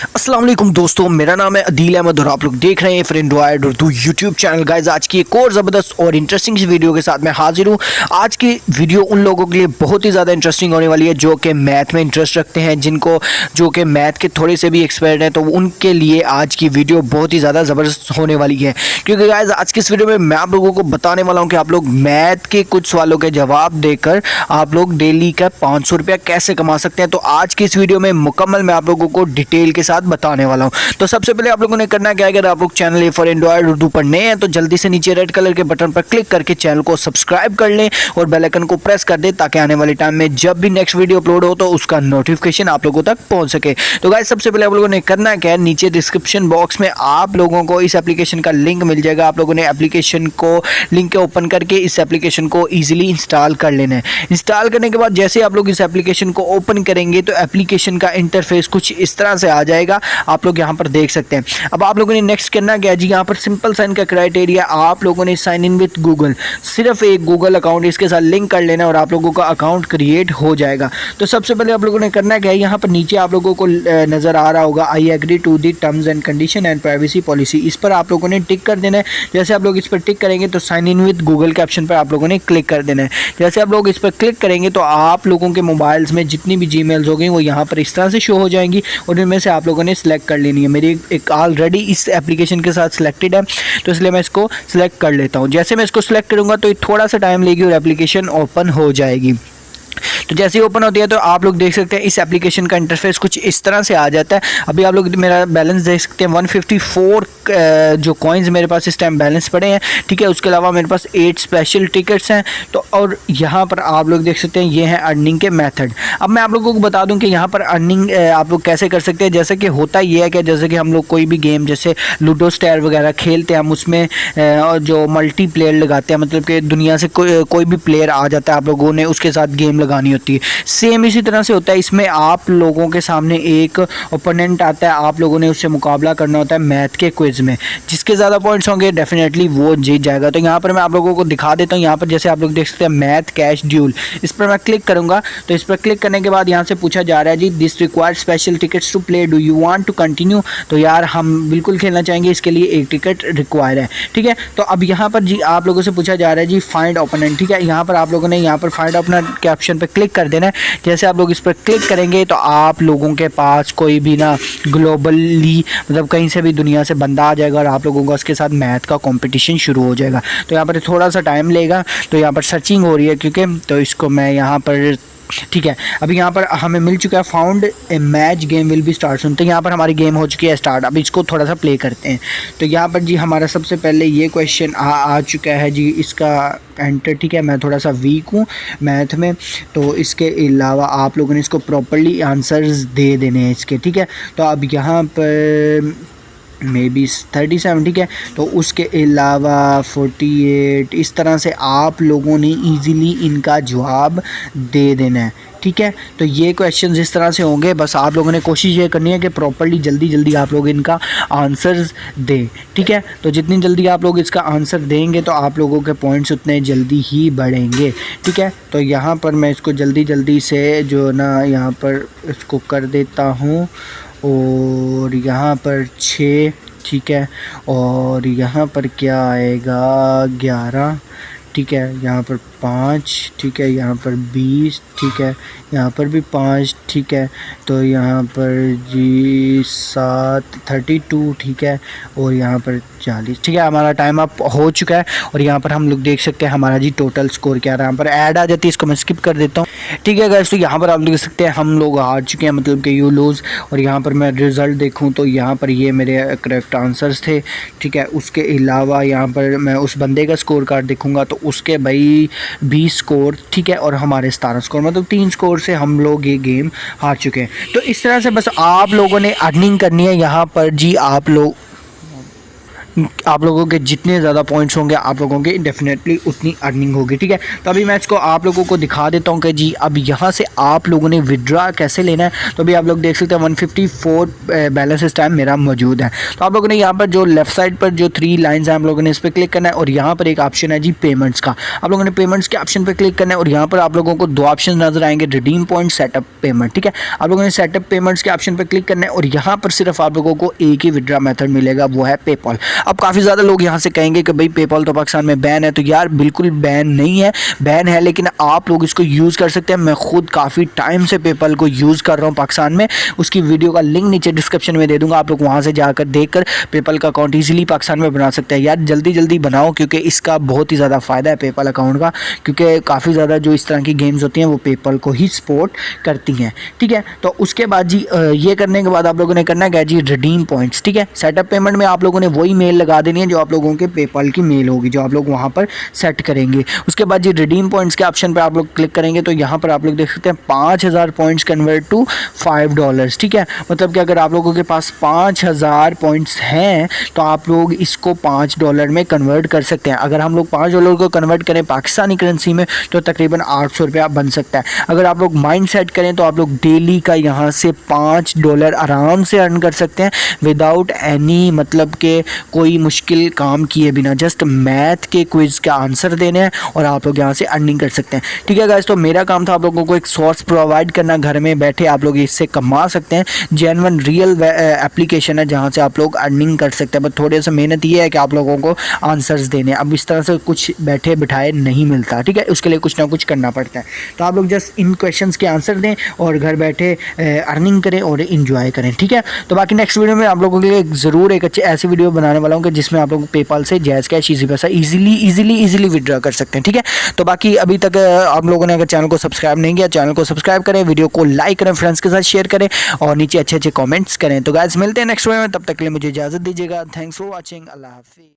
अस्सलाम वालेकुम दोस्तों, मेरा नाम है अदील अहमद और आप लोग देख रहे हैं फ्रेंडॉइड उर्दू यूट्यूब चैनल। गाइस, आज की एक और ज़बरदस्त और इंटरेस्टिंग सी वीडियो के साथ मैं हाजिर हूँ। आज की वीडियो उन लोगों के लिए बहुत ही ज़्यादा इंटरेस्टिंग होने वाली है जो कि मैथ में इंटरेस्ट रखते हैं, जो कि मैथ के थोड़े से भी एक्सपर्ट हैं, तो उनके लिए आज की वीडियो बहुत ही ज़्यादा ज़बरदस्त होने वाली है। क्योंकि गाइस, आज की इस वीडियो में मैं आप लोगों को बताने वाला हूँ कि आप लोग मैथ के कुछ सवालों के जवाब देकर आप लोग डेली का 500 रुपया कैसे कमा सकते हैं। तो आज की इस वीडियो में मुकम्मल मैं आप लोगों को डिटेल के साथ बताने वाला हूँ। तो सबसे पहले आप लोगों ने करना क्या है, अगर आप लोग channel A for Android Urdu पर नए हैं तो जल्दी से नीचे रेड कलर के बटन पर क्लिक करके चैनल को सब्सक्राइब कर लें और बेल आइकन को प्रेस कर दें ताकि आने वाले टाइम में जब भी नेक्स्ट वीडियो अपलोड हो तो उसका नोटिफिकेशन आप लोगों तक पहुंच सके। तो गाइस, सबसे पहले आप लोगों ने करना क्या है, नीचे डिस्क्रिप्शन बॉक्स में आप लोगों को इस एप्लीकेशन का लिंक मिल जाएगा। आप लोगों ने एप्लीकेशन को लिंक को ओपन करके इस एप्लीकेशन को ईजिली इंस्टॉल कर लेना है। इंस्टॉल करने के बाद जैसे आप लोग इस एप्लीकेशन को ओपन करेंगे तो एप्लीकेशन का इंटरफेस कुछ इस तरह से आ जाएगा, आप लोग यहाँ पर देख सकते हैं। अब आप लोगों ने नेक्स्ट करना क्या जी, यहाँ पर सिंपल साइन का क्राइटेरिया, आप लोगों ने साइन इन विद गूगल, सिर्फ एक गूगल अकाउंट इसके साथ लिंक कर लेना और आप लोगों का अकाउंट क्रिएट हो जाएगा। तो सबसे पहले आप लोगों ने करना क्या है, यहाँ पर नीचे आप लोगों को नजर आ रहा होगा I agree to the terms and condition and privacy policy, इस पर आप लोगों ने टिक कर देना है। जैसे आप लोग इस पर टिक करेंगे तो साइन इन विद गूगल के ऑप्शन पर आप लोगों ने क्लिक कर देना है। जैसे आप लोग इस पर क्लिक करेंगे तो आप लोगों के मोबाइल्स में जितनी भी जीमेल्स हो गई वो यहाँ पर इस तरह से शो हो जाएंगी और इनमें से आप लोगों ने सिलेक्ट कर लेनी है। मेरी एक ऑलरेडी इस एप्लीकेशन के साथ सिलेक्टेड है तो इसलिए मैं इसको सिलेक्ट कर लेता हूँ। जैसे मैं इसको सिलेक्ट करूँगा तो थोड़ा सा टाइम लेगी और एप्लीकेशन ओपन हो जाएगी। तो जैसे ही ओपन होती है तो आप लोग देख सकते हैं इस एप्लीकेशन का इंटरफेस कुछ इस तरह से आ जाता है। अभी आप लोग मेरा बैलेंस देख सकते हैं, 154 जो कॉइन्स मेरे पास इस टाइम बैलेंस पड़े हैं, ठीक है। उसके अलावा मेरे पास 8 स्पेशल टिकट्स हैं। तो और यहाँ पर आप लोग देख सकते हैं ये है अर्निंग के मेथड। अब मैं आप लोगों को बता दूं कि यहाँ पर अर्निंग आप लोग कैसे कर सकते हैं। जैसे कि होता ये है कि जैसे कि हम लोग कोई भी गेम जैसे लूडो स्टार वगैरह खेलते हैं, हम उसमें जो मल्टी प्लेयर लगाते हैं, मतलब कि दुनिया से कोई भी प्लेयर आ जाता है, आप लोगों ने उसके साथ गेम लगानी होती है। सेम इसी तरह से होता है, इसमें आप लोगों के सामने एक ओपोनेंट आता है, आप लोगों ने उससे मुकाबला करना होता है मैथ के क्विज में। जिसके ज़्यादा पॉइंट्स होंगे डेफिनेटली वो जीत जाएगा। तो यहाँ पर मैं आप लोगों को दिखा देता हूँ। यहाँ पर जैसे आप लोग देख सकते हैं मैथ कैश ड्यूल, इस पर मैं क्लिक करूँगा तो इस पर क्लिक करने के बाद यहाँ से पूछा जा रहा है जी this required special tickets to play, do you want to continue. तो यार हम बिल्कुल खेलना चाहेंगे, इसके लिए एक टिकट रिक्वायर है, ठीक है। तो अब यहाँ पर जी आप लोगों से पूछा जा रहा है जी फाइंड ओपोनेंट, ठीक है। यहाँ पर आप लोगों ने यहाँ पर फाइंड ओपोनेंट के ऑप्शन पर क्लिक कर देना है। जैसे आप लोग इस पर क्लिक करेंगे तो आप लोगों के पास कोई भी ना ग्लोबली मतलब कहीं से भी दुनिया से बंदा आ जाएगा और आप लोगों का उसके साथ मैथ का कंपटीशन शुरू हो जाएगा। तो यहाँ पर थोड़ा सा टाइम लेगा, तो यहाँ पर सर्चिंग हो रही है क्योंकि, तो इसको मैं यहाँ पर, ठीक है। अभी यहाँ पर हमें मिल चुका है found a match game will be start soon, तो यहाँ पर हमारी गेम हो चुकी है स्टार्ट। अब इसको थोड़ा सा प्ले करते हैं। तो यहाँ पर जी हमारा सबसे पहले ये क्वेश्चन आ चुका है जी, इसका एंटर, ठीक है। मैं थोड़ा सा वीक हूँ मैथ में, तो इसके अलावा आप लोगों ने इसको प्रॉपर्ली आंसर्स दे देने हैं इसके, ठीक है। तो अब यहाँ पर मे बी 37, ठीक है। तो उसके अलावा 48, इस तरह से आप लोगों ने ईज़िली इनका जवाब दे देना है, ठीक है। तो ये क्वेश्चंस इस तरह से होंगे, बस आप लोगों ने कोशिश ये करनी है कि प्रॉपर्ली जल्दी जल्दी आप लोग इनका आंसर्स दें, ठीक है। तो जितनी जल्दी आप लोग इसका आंसर देंगे तो आप लोगों के पॉइंट्स उतने जल्दी ही बढ़ेंगे, ठीक है। तो यहाँ पर मैं इसको जल्दी जल्दी से जो ना यहाँ पर इसको कर देता हूँ और यहाँ पर 6, ठीक है। और यहाँ पर क्या आएगा 11, ठीक है। यहाँ पर 5, ठीक है। यहाँ पर 20, ठीक है। यहाँ पर भी 5, ठीक है। तो यहाँ पर जी 7, 32, ठीक है। और यहाँ पर 40, ठीक है। हमारा टाइम अप हो चुका है और यहाँ पर हम लोग देख सकते हैं हमारा जी टोटल स्कोर क्या रहा है। यहाँ पर ऐड आ जाती है, इसको मैं स्किप कर देता हूँ, ठीक है गाइस। तो यहाँ पर आप देख सकते हैं हम लोग हार चुके हैं, मतलब कि यू लूज़। और यहाँ पर मैं रिज़ल्ट देखूँ तो यहाँ पर ये मेरे करेक्ट आंसर्स थे, ठीक है। उसके अलावा यहाँ पर मैं उस बंदे का स्कोर कार्ड देखूँगा तो उसके भाई 20 स्कोर, ठीक है। और हमारे 17 स्कोर, मतलब 3 स्कोर से हम लोग ये गेम हार चुके हैं। तो इस तरह से बस आप लोगों ने अर्निंग करनी है। यहाँ पर जी आप लोग आप लोगों के जितने ज़्यादा पॉइंट्स होंगे आप लोगों के डेफिनेटली उतनी अर्निंग होगी, ठीक है। तो अभी मैं इसको आप लोगों को दिखा देता हूँ कि जी अब यहाँ से आप लोगों ने विड्रा कैसे लेना है। तो अभी आप लोग देख सकते हैं 154 बैलेंस इस टाइम मेरा मौजूद है। तो आप लोगों ने यहाँ पर जो लेफ्ट साइड पर जो 3 लाइन्स हैं आप लोगों ने इस पर क्लिक करना है और यहाँ पर एक ऑप्शन है जी पेमेंट्स का, आप लोगों ने पेमेंट्स के ऑप्शन पर क्लिक करना है और यहाँ पर आप लोगों को 2 ऑप्शन नजर आएंगे, रिडीम पॉइंट, सेटअप पेमेंट, ठीक है। आप लोगों ने सेटअप पेमेंट्स के ऑप्शन पर क्लिक करना है और यहाँ पर सिर्फ आप लोगों को एक ही विड्रा मेथड मिलेगा, वो है पेपॉल। अब काफ़ी ज़्यादा लोग यहाँ से कहेंगे कि भाई पेपॉल तो पाकिस्तान में बैन है। तो यार बिल्कुल बैन नहीं है, बैन है लेकिन आप लोग इसको यूज़ कर सकते हैं। मैं खुद काफ़ी टाइम से पेपॉल को यूज़ कर रहा हूँ पाकिस्तान में, उसकी वीडियो का लिंक नीचे डिस्क्रिप्शन में दे दूँगा, आप लोग वहाँ से जाकर देखकर पेपॉल का अकाउंट ईजिली पाकिस्तान में बना सकते हैं। यार जल्दी जल्दी बनाओ क्योंकि इसका बहुत ही ज़्यादा फ़ायदा है पेपॉल अकाउंट का, क्योंकि काफ़ी ज़्यादा जो इस तरह की गेम्स होती हैं वो पेपॉल को ही सपोर्ट करती हैं, ठीक है। तो उसके बाद जी ये करने के बाद आप लोगों ने करना है जी रिडीम पॉइंट्स, ठीक है। सेटअप पेमेंट में आप लोगों ने वही मेल लगा देनी है जो आप लोगों के पेपॉल की मेल होगी, जो आप लोग वहाँ पर सेट करेंगे। उसके बाद जी रिडीम पॉइंट्स के ऑप्शन पर आप लोग क्लिक करेंगे तो यहाँ पर आप लोग देख सकते हैं 5000 पॉइंट्स कन्वर्ट टू $5, ठीक है। मतलब कि अगर आप लोगों के पास 5000 पॉइंट्स हैं तो आप लोग इसको $5 में कन्वर्ट कर सकते हैं। अगर हम लोग $5 को कन्वर्ट करें पाकिस्तानी करेंसी में तो तकरीबन 800 रुपया बन सकता है। अगर आप लोग माइंड सेट करें तो आप लोग डेली का यहाँ से $5 आराम से अर्न कर सकते हैं विदाउट एनी मतलब के कोई मुश्किल काम किए बिना, जस्ट मैथ के क्विज का आंसर देने हैं और आप लोग यहाँ से अर्निंग कर सकते हैं, ठीक है गाइस। तो मेरा काम था आप लोगों को एक सोर्स प्रोवाइड करना, घर में बैठे आप लोग इससे कमा सकते हैं। जेन्युइन रियल एप्लीकेशन है जहाँ से आप लोग अर्निंग कर सकते हैं, बट थोड़े से मेहनत ये है कि आप लोगों को आंसर्स देने, अब इस तरह से कुछ बैठे बिठाए नहीं मिलता, ठीक है। उसके लिए कुछ ना कुछ करना पड़ता है। तो आप लोग जस्ट इन क्वेश्चंस के आंसर दें और घर बैठे अर्निंग करें और इंजॉय करें, ठीक है। तो बाकी नेक्स्ट वीडियो में आप लोगों के लिए ज़रूर एक अच्छी ऐसी वीडियो बनाने वाला हूँ कि जिसमें आप लोग पेपॉल से जायज़ कैश ईजी पैसा ईजिली विड्रॉ कर सकते हैं, ठीक है। तो बाकी अभी तक आप लोगों ने अगर चैनल को सब्सक्राइब नहीं किया, चैनल को सब्सक्राइब करें, वीडियो को लाइक करें, फ्रेंड्स के साथ शेयर करें और नीचे अच्छे अच्छे कमेंट्स करें। तो गाइस मिलते हैं नेक्स्ट वीडियो में, तब तक के लिए मुझे इजाज़त दीजिएगा। थैंक्स फॉर वॉचिंग, अल्लाह हाफिज़।